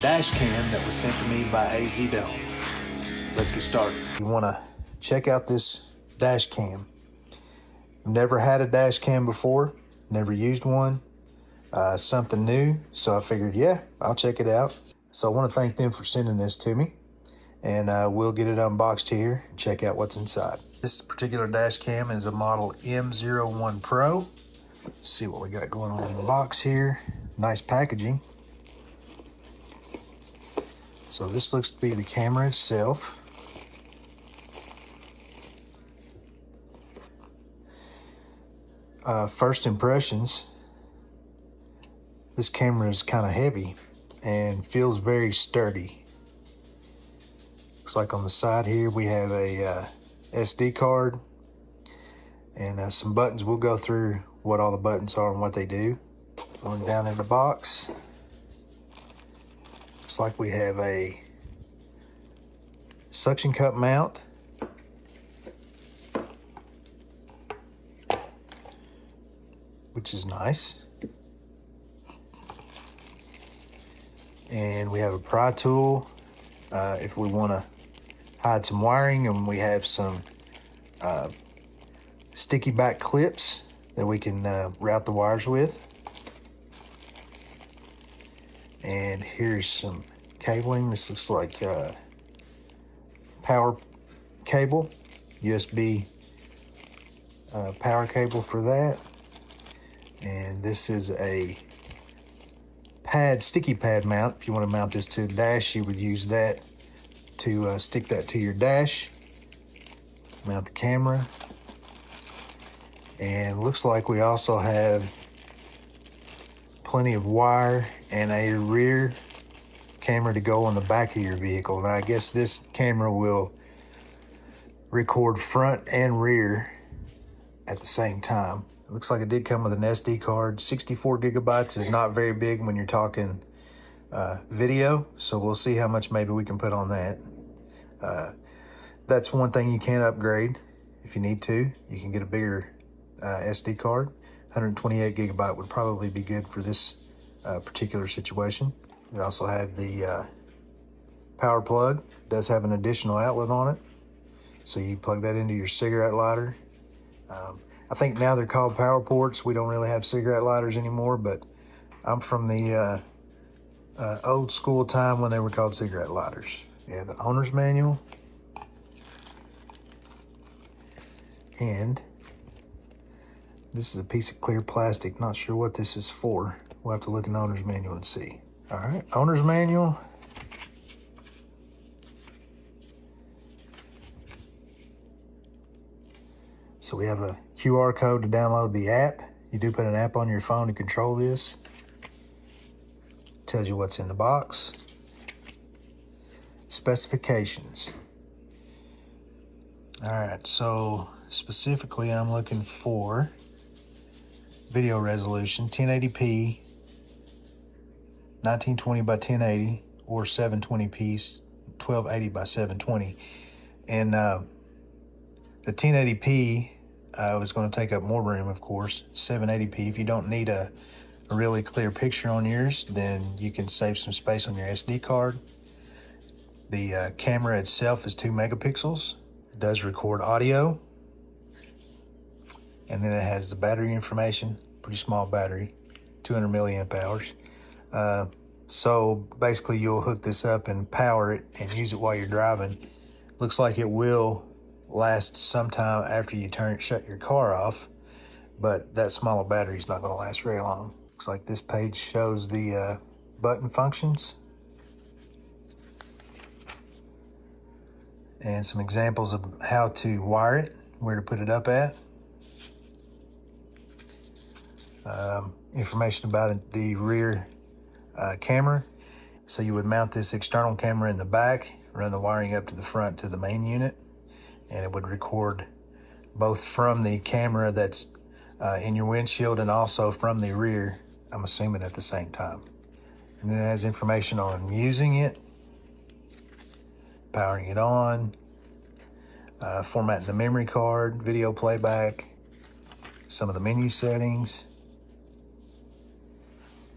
dash cam that was sent to me by AZDOME. Let's get started. You want to check out this dash cam. I've never had a dash cam before, never used one, something new, so I figured, yeah, I'll check it out. So I want to thank them for sending this to me, and we'll get it unboxed here and check out what's inside. This particular dash cam is a model M01Pro. Let's see what we got going on in the box here. Nice packaging. So this looks to be the camera itself. First impressions, this camera is kind of heavy and feels very sturdy. Looks like on the side here we have a SD card and some buttons. We'll go through what all the buttons are and what they do. Going down in the box, looks like we have a suction cup mount, which is nice. And we have a pry tool if we want to hide some wiring, and we have some sticky back clips that we can route the wires with. And here's some cabling. This looks like power cable, USB power cable for that. And this is a pad, sticky pad mount. If you want to mount this to a dash, you would use that to stick that to your dash. Mount the camera. And looks like we also have plenty of wire and a rear camera to go on the back of your vehicle. Now I guess this camera will record front and rear at the same time. It looks like it did come with an SD card. 64 gigabytes is not very big when you're talking video, so we'll see how much maybe we can put on that. That's one thing you can upgrade if you need to. You can get a bigger SD card. 128 gigabyte would probably be good for this particular situation. We also have the power plug. It does have an additional outlet on it, so you plug that into your cigarette lighter. I think now they're called power ports. We don't really have cigarette lighters anymore, but I'm from the old school time when they were called cigarette lighters. We have the owner's manual. And this is a piece of clear plastic. Not sure what this is for. We'll have to look in the owner's manual and see. All right, owner's manual. So we have a QR code to download the app. You do put an app on your phone to control this. Tells you what's in the box. Specifications. All right, so specifically I'm looking for video resolution, 1080p, 1920 by 1080, or 720p, 1280 by 720. And the 1080p is going to take up more room, of course. 780p, if you don't need a really clear picture on yours, then you can save some space on your SD card. The camera itself is 2 megapixels. It does record audio. And then it has the battery information, pretty small battery, 200 milliamp hours. So basically you'll hook this up and power it and use it while you're driving. Looks like it will last sometime after you shut your car off, but that smaller battery is not going to last very long. Looks like this page shows the button functions and some examples of how to wire it, where to put it up at. Information about the rear camera. So you would mount this external camera in the back, run the wiring up to the front to the main unit, and it would record both from the camera that's in your windshield and also from the rear, I'm assuming, at the same time. And then it has information on using it, powering it on, formatting the memory card, video playback, some of the menu settings,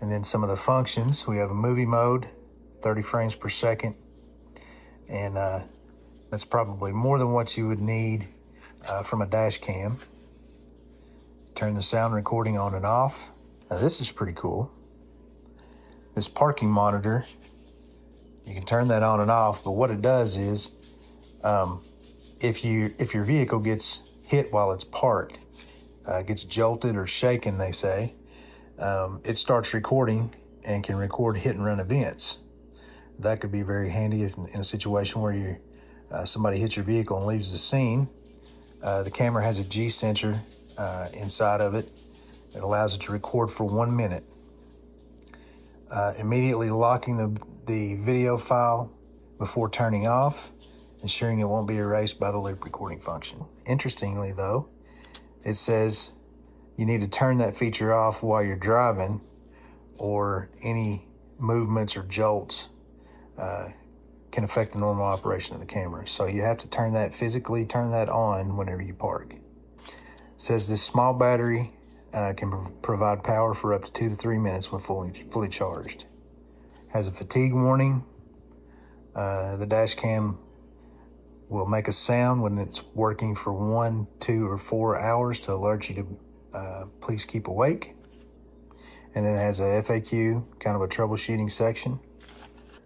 and then some of the functions. We have a movie mode, 30 frames per second. And that's probably more than what you would need from a dash cam. Turn the sound recording on and off. Now this is pretty cool. This parking monitor, you can turn that on and off, but what it does is, if your vehicle gets hit while it's parked, gets jolted or shaken, they say, it starts recording and can record hit and run events. That could be very handy if in a situation where somebody hits your vehicle and leaves the scene. The camera has a G sensor inside of it. It allows it to record for 1 minute. Immediately locking the video file before turning off, ensuring it won't be erased by the loop recording function. Interestingly though, it says you need to turn that feature off while you're driving, or any movements or jolts can affect the normal operation of the camera. So you have to physically turn that on whenever you park. It says this small battery can provide power for up to 2 to 3 minutes when fully charged. Has a fatigue warning. The dash cam will make a sound when it's working for 1, 2, or 4 hours to alert you to please keep awake. And then it has a FAQ, kind of a troubleshooting section.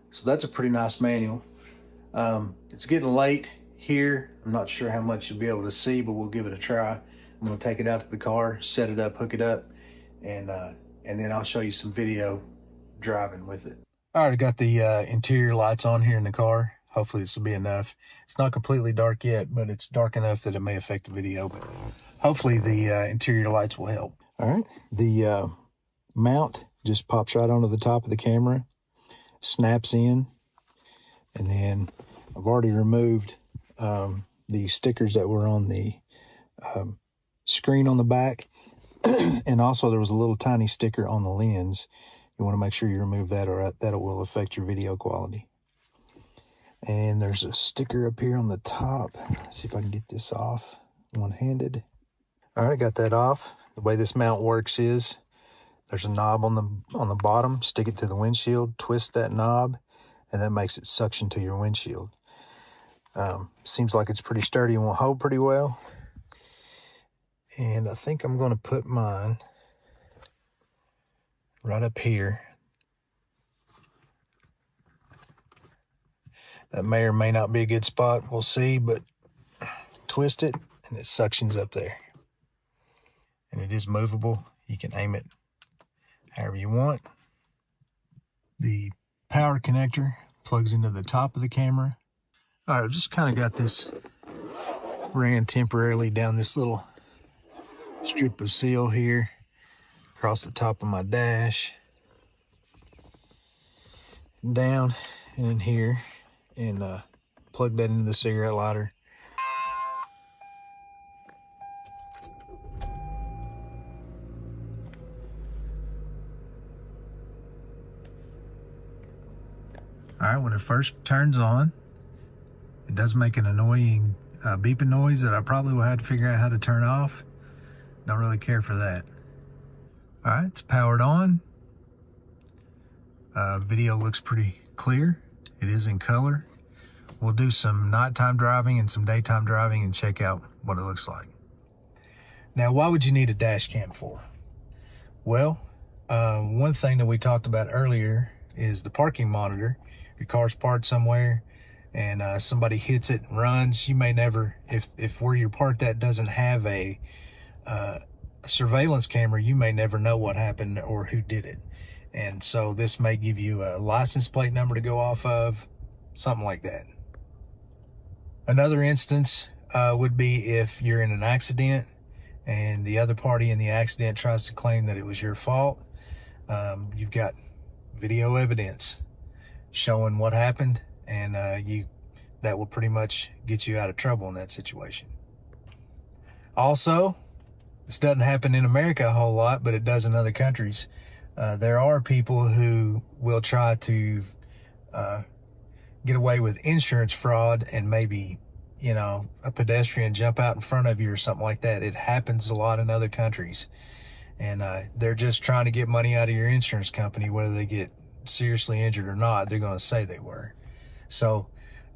So that's a pretty nice manual. It's getting late here. I'm not sure how much you'll be able to see, but we'll give it a try. I'm gonna take it out to the car, set it up, hook it up, and then I'll show you some video driving with it. All right, I got the interior lights on here in the car. Hopefully this will be enough. It's not completely dark yet, but it's dark enough that it may affect the video, but hopefully the interior lights will help. All right, the mount just pops right onto the top of the camera, snaps in, and then I've already removed the stickers that were on the screen on the back, and also there was a little tiny sticker on the lens. You want to make sure you remove that, or that will affect your video quality. And there's a sticker up here on the top. Let's see if I can get this off one-handed. All right, I got that off. The way this mount works is there's a knob on the bottom. Stick it to the windshield, twist that knob, and that makes it suction to your windshield. Seems like it's pretty sturdy and will hold pretty well. And I think I'm going to put mine right up here. That may or may not be a good spot. We'll see, but twist it and it suctions up there. And it is movable. You can aim it however you want. The power connector plugs into the top of the camera. All right, I've just kind of got this ran temporarily down this little strip of seal here across the top of my dash, down and in here, and plug that into the cigarette lighter. All right, when it first turns on, it does make an annoying beeping noise that I probably will have to figure out how to turn off. Don't really care for that. All right, it's powered on. Video looks pretty clear. It is in color. We'll do some nighttime driving and some daytime driving and check out what it looks like. Now, why would you need a dash cam for? Well, one thing that we talked about earlier is the parking monitor. Your car's parked somewhere and somebody hits it and runs. You may never, if where you're parked at doesn't have a surveillance camera, you may never know what happened or who did it. And so this may give you a license plate number to go off of, something like that. Another instance would be if you're in an accident and the other party in the accident tries to claim that it was your fault. You've got video evidence showing what happened, and that will pretty much get you out of trouble in that situation. Also, this doesn't happen in America a whole lot, but it does in other countries. There are people who will try to get away with insurance fraud and maybe, you know, a pedestrian jump out in front of you or something like that. It happens a lot in other countries. And they're just trying to get money out of your insurance company, whether they get seriously injured or not, they're going to say they were. So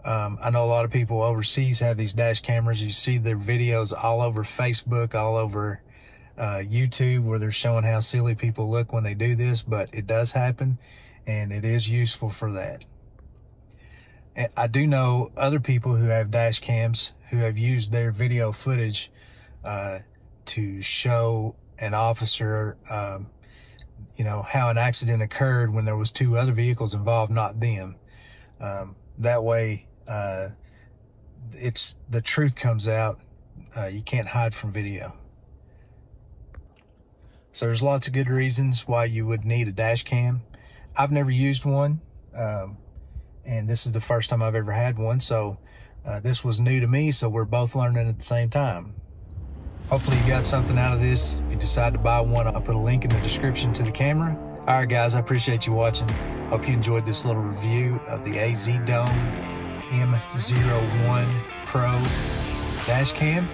I know a lot of people overseas have these dash cameras. You see their videos all over Facebook, all over YouTube, where they're showing how silly people look when they do this, but it does happen, and it is useful for that. And I do know other people who have dash cams who have used their video footage to show an officer, you know, how an accident occurred when there was 2 other vehicles involved, not them. That way, the truth comes out. You can't hide from video. So there's lots of good reasons why you would need a dash cam. I've never used one, and this is the first time I've ever had one, so this was new to me, so we're both learning at the same time. Hopefully you got something out of this. If you decide to buy one, I'll put a link in the description to the camera. All right, guys, I appreciate you watching. Hope you enjoyed this little review of the AZDOME M01Pro Dash Cam.